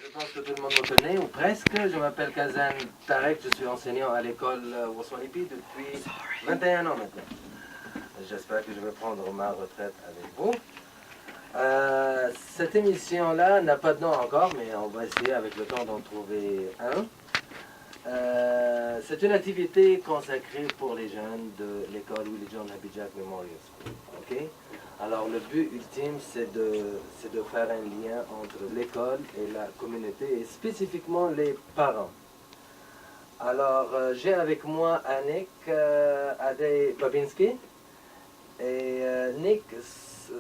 Je pense que tout le monde me connaît, ou presque. Je m'appelle Kazan Tarek, je suis enseignant à l'école Woswanipi depuis 21 ans maintenant. J'espère que je vais prendre ma retraite avec vous. Cette émission-là n'a pas de nom encore, mais on va essayer avec le temps d'en trouver un. C'est une activité consacrée pour les jeunes de l'école Willie John Happy Jack Memorial School. Okay? Alors le but ultime, c'est de faire un lien entre l'école et la communauté, et spécifiquement les parents. Alors j'ai avec moi Annick Adey Babinski et Nick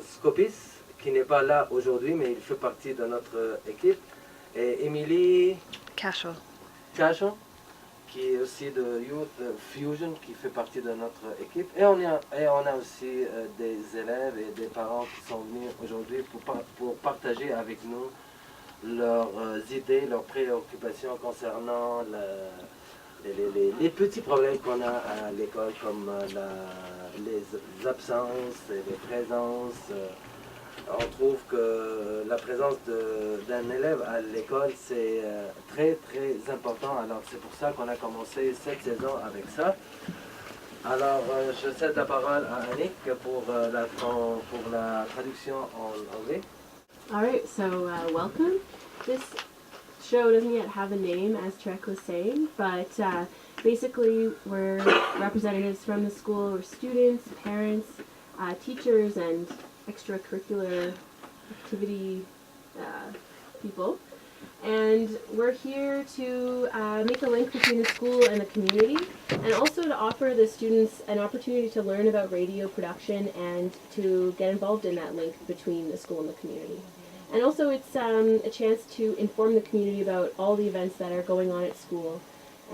Skopis, qui n'est pas là aujourd'hui, mais il fait partie de notre équipe, et Emily Cashel, qui est aussi de Youth Fusion, qui fait partie de notre équipe. Et on a aussi des élèves et des parents qui sont venus aujourd'hui pour partager avec nous leurs idées, leurs préoccupations concernant les petits problèmes qu'on a à l'école, comme les absences et les présences. On trouve que la présence d'un élève à l'école, c'est très très important. Alors c'est pour ça qu'on a commencé cette saison avec ça. Alors je cède la parole à Annick pour la traduction en anglais. All right, so welcome. This show doesn't yet have a name, as Trek was saying, but basically we're representatives from the school. We're students, parents, teachers, and extracurricular activity people. And we're here to make a link between the school and the community, and also to offer the students an opportunity to learn about radio production and to get involved in that link between the school and the community. And also it's a chance to inform the community about all the events that are going on at school,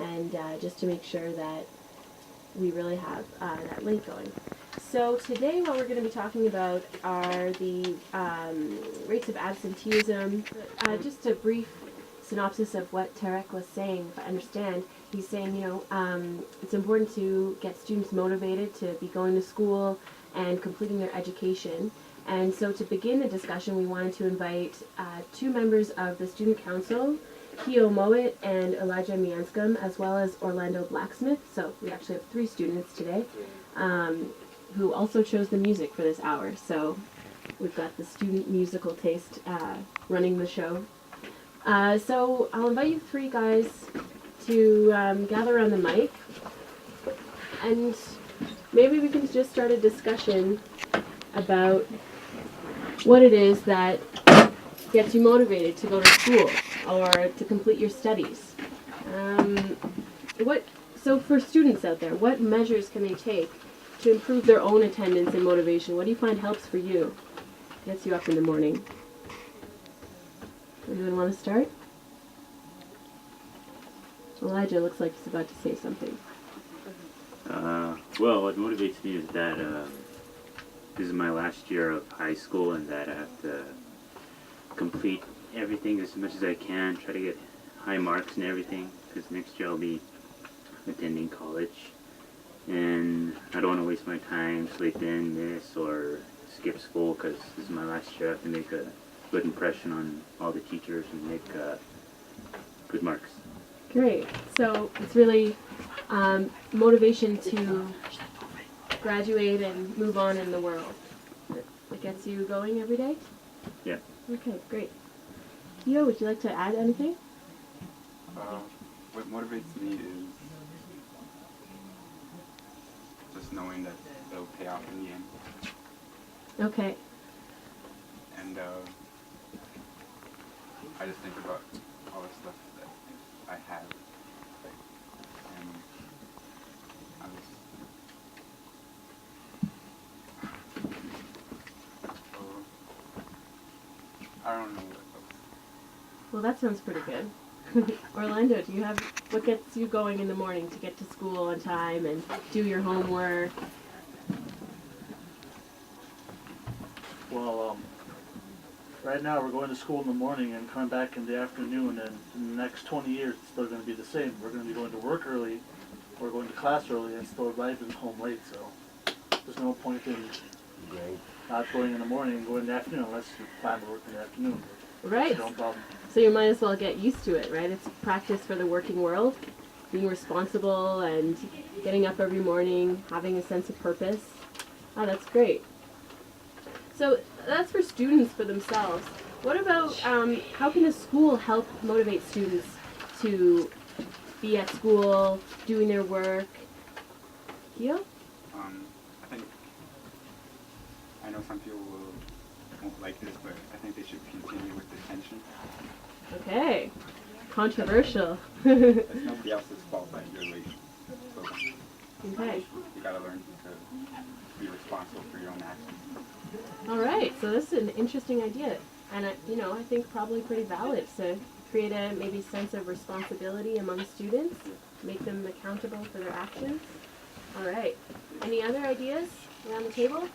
and just to make sure that we really have that link going. So today what we're going to be talking about are the rates of absenteeism. Just a brief synopsis of what Tarek was saying, if I understand. He's saying, it's important to get students motivated to be going to school and completing their education. And so to begin the discussion, we wanted to invite two members of the Student Council, Keo Mowat and Elijah Mianscom, as well as Orlando Blacksmith. So we actually have three students today. Who also chose the music for this hour. So we've got the student musical taste running the show. So I'll invite you three guys to gather around the mic, and maybe we can just start a discussion about what it is that gets you motivated to go to school or to complete your studies. So for students out there, what measures can they take to improve their own attendance and motivation? What do you find helps for you? Gets you up in the morning? Anyone want to start? Elijah looks like he's about to say something. Well, what motivates me is that this is my last year of high school, and that I have to complete everything as much as I can, try to get high marks and everything, because next year I'll be attending college. And I don't want to waste my time, sleep in, miss, or skip school, because this is my last year. I have to make a good impression on all the teachers and make good marks. Great. So it's really motivation to graduate and move on in the world. That gets you going every day? Yeah. Okay, great. Yo, would you like to add anything? What motivates me is just knowing that it'll pay off in the end. Okay. And I just think about all the stuff that I have, and I don't know what else. Well, that sounds pretty good. Orlando, do you have what gets you going in the morning to get to school on time and do your homework? Well, right now we're going to school in the morning and coming back in the afternoon, and in the next 20 years it's still going to be the same. We're going to be going to work early, we're going to class early, and still arriving home late, so there's no point in not going in the morning and going in the afternoon unless you plan to work in the afternoon. Right. No problem. So you might as well get used to it, right? It's practice for the working world, being responsible and getting up every morning, having a sense of purpose. Oh, that's great. So that's for students for themselves. What about how can a school help motivate students to be at school, doing their work? Kyo? I think, I know some people won't like this, but I think they should continue with detention. Okay. Controversial. It's nobody else's fault that you're late. So Okay. you gotta learn to be responsible for your own actions. All right. So this is an interesting idea, and I think probably pretty valid to create a maybe sense of responsibility among students, make them accountable for their actions. All right. Any other ideas around the table?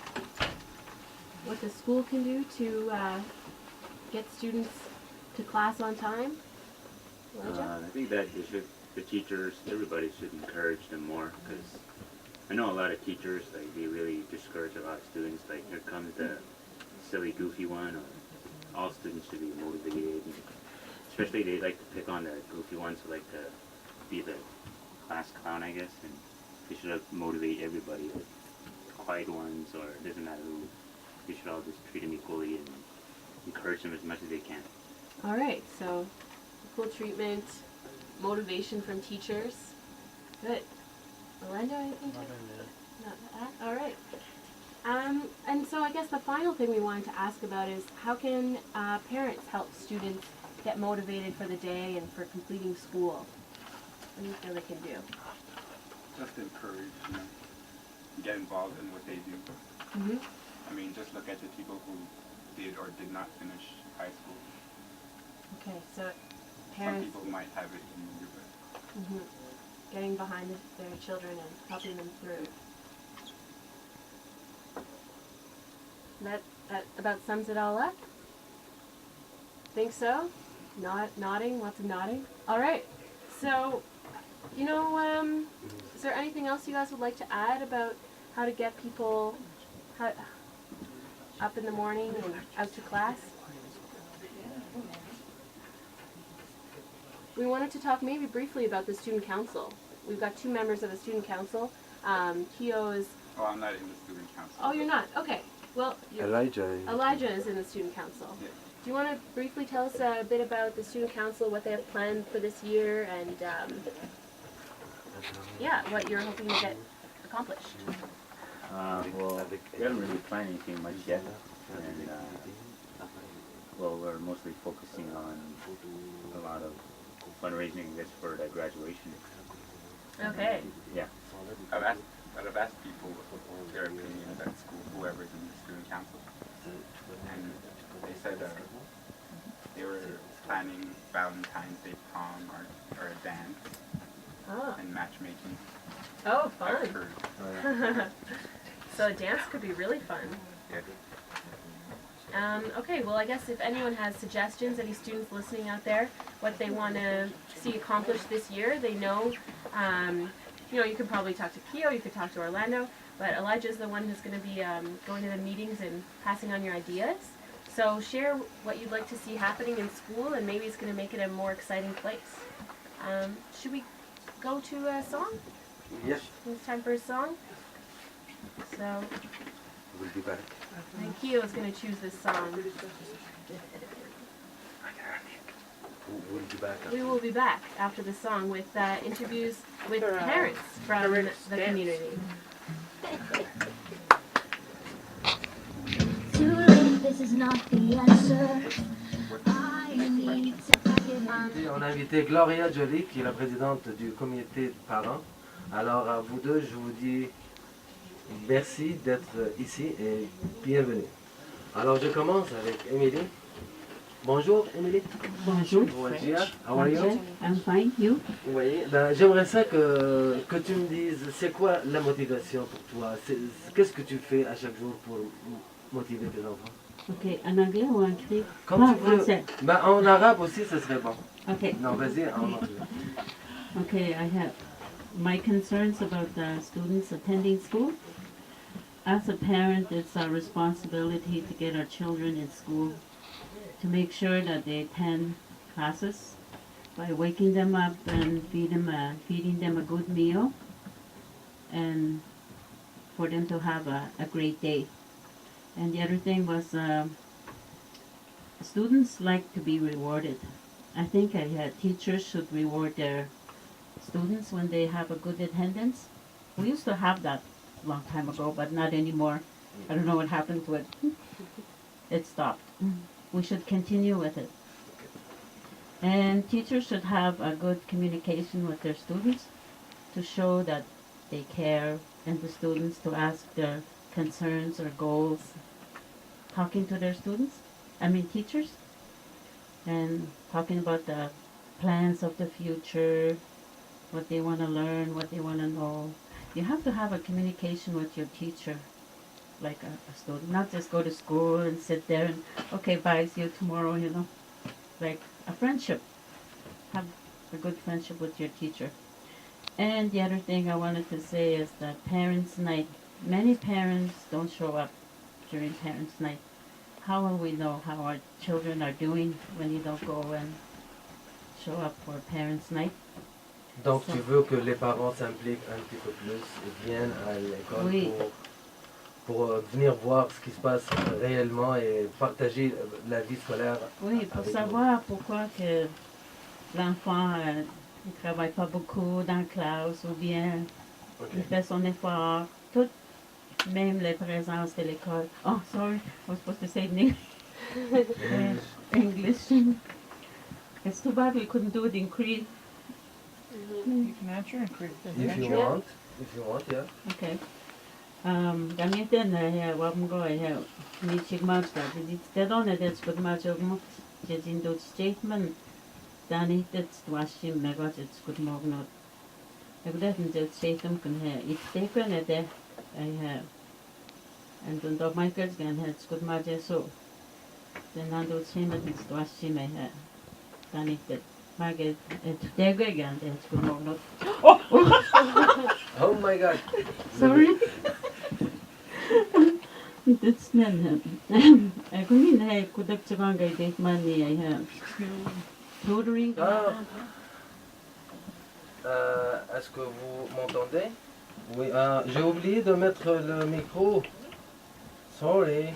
What the school can do to get students to class on time? Elijah? I think that the teachers, everybody should encourage them more, because I know a lot of teachers, like, they really discourage a lot of students. Like, here comes the silly, goofy one, or all students should be motivated. And especially they like to pick on the goofy ones who like to be the class clown, I guess, and they should motivate everybody, like the quiet ones, or it doesn't matter who. They should all just treat them equally and encourage them as much as they can. All right. So equal treatment, motivation from teachers. Good. Orlando, anything? Not that? All right. And so I guess the final thing we wanted to ask about is how can parents help students get motivated for the day and for completing school? What do you feel they can do? Just encourage, get involved in what they do. Mm-hmm. I mean, just look at the people who did or did not finish high school. Okay, so Some parents people might have it easier, but getting behind their children and helping them through. That about sums it all up? Think so? Nodding, lots of nodding. All right. So, is there anything else you guys would like to add about how to get people up in the morning and out to class? We wanted to talk maybe briefly about the student council. We've got 2 members of the student council. Kyo is... oh, I'm not in the student council. Oh, you're not? Okay. Well, Elijah is in the student council. Yeah. Do you want to briefly tell us a bit about the student council, what they have planned for this year, and what you're hoping to get accomplished? Well, we haven't really planned anything much yet, and we're mostly focusing on a lot of fundraising, I guess, for the graduation. Okay. Yeah. I've asked people their opinions at school, whoever's in the student council, and they said they were planning Valentine's Day prom or a dance Oh, and matchmaking. oh I've fun. heard. So a dance could be really fun. Yeah. Okay, well, I guess if anyone has suggestions, any students listening out there, what they want to see accomplished this year, they know, you could probably talk to Kyo, you could talk to Orlando, but Elijah's the one who's going to be going to the meetings and passing on your ideas. So share what you'd like to see happening in school, and maybe it's going to make it a more exciting place. Should we go to a song? Yes. It's time for a song. So, We'll be back. and Kyo is going to choose this song. We'll be back. We will be back after the song with interviews with parents from the community. Too late, this is not the answer. I need to find it. On a invité Gloria Joly, qui est la présidente du comité de parents. Alors à vous deux, je vous dis merci d'être ici et bienvenue. Alors je commence avec Émilie. Bonjour Émilie. Bonjour. Bonjour. How are you? I'm fine. You? Oui, j'aimerais ça que tu me dises, c'est quoi la motivation pour toi? Qu'est-ce que tu fais à chaque jour pour motiver tes enfants? Ok. En anglais ou en créole? Comme En tu veux. français. En arabe aussi, ce serait bon. Ok. Non, vas-y, en anglais. Okay. I have my concerns about the students attending school. As a parent, it's our responsibility to get our children in school to make sure that they attend classes by waking them up and feeding them a good meal, and for them to have a great day. And the other thing was students like to be rewarded. I think teachers should reward their students when they have a good attendance. We used to have that a long time ago, but not anymore. I don't know what happened to it. It stopped. We should continue with it. And teachers should have a good communication with their students to show that they care, and the students to ask their concerns or goals, talking to their teachers, and talking about the plans of the future, what they want to learn, what they want to know. You have to have a communication with your teacher, like a student, not just go to school and sit there and, okay, bye, see you tomorrow, like a friendship. Have a good friendship with your teacher. And the other thing I wanted to say is that parents' night. Many parents don't show up during parents' night. How will we know how our children are doing when you don't go and show up for parents' night? Donc tu veux que les parents s'impliquent un petit peu plus et viennent à l'école Oui. pour venir voir ce qui se passe réellement et partager la vie scolaire. Oui, pour avec savoir pourquoi que l'enfant ne travaille pas beaucoup dans la classe ou bien nous. il Ok. fait son effort. Tout, même les présences de l'école. Oh, sorry, I was supposed to say it in English. It's too bad we couldn't do it in Cree. You can answer and create. If you want, yeah. Okay. Gamitin wam go ni chigmaj da det on det skut maj ogmo jin do statement dani det washim mega det skut mognot. Jag vet inte det statement kan här it taken det I have and then the Michael's gan het skut maj så den andra statement det washim här dani det maget ett dego gan det skut mognot. Oh my god. Sorry. That's men. I couldn't have could have gone get money. I have tutoring. Ah. Est-ce que vous m'entendez? Oui, j'ai oublié de mettre le micro. Sorry.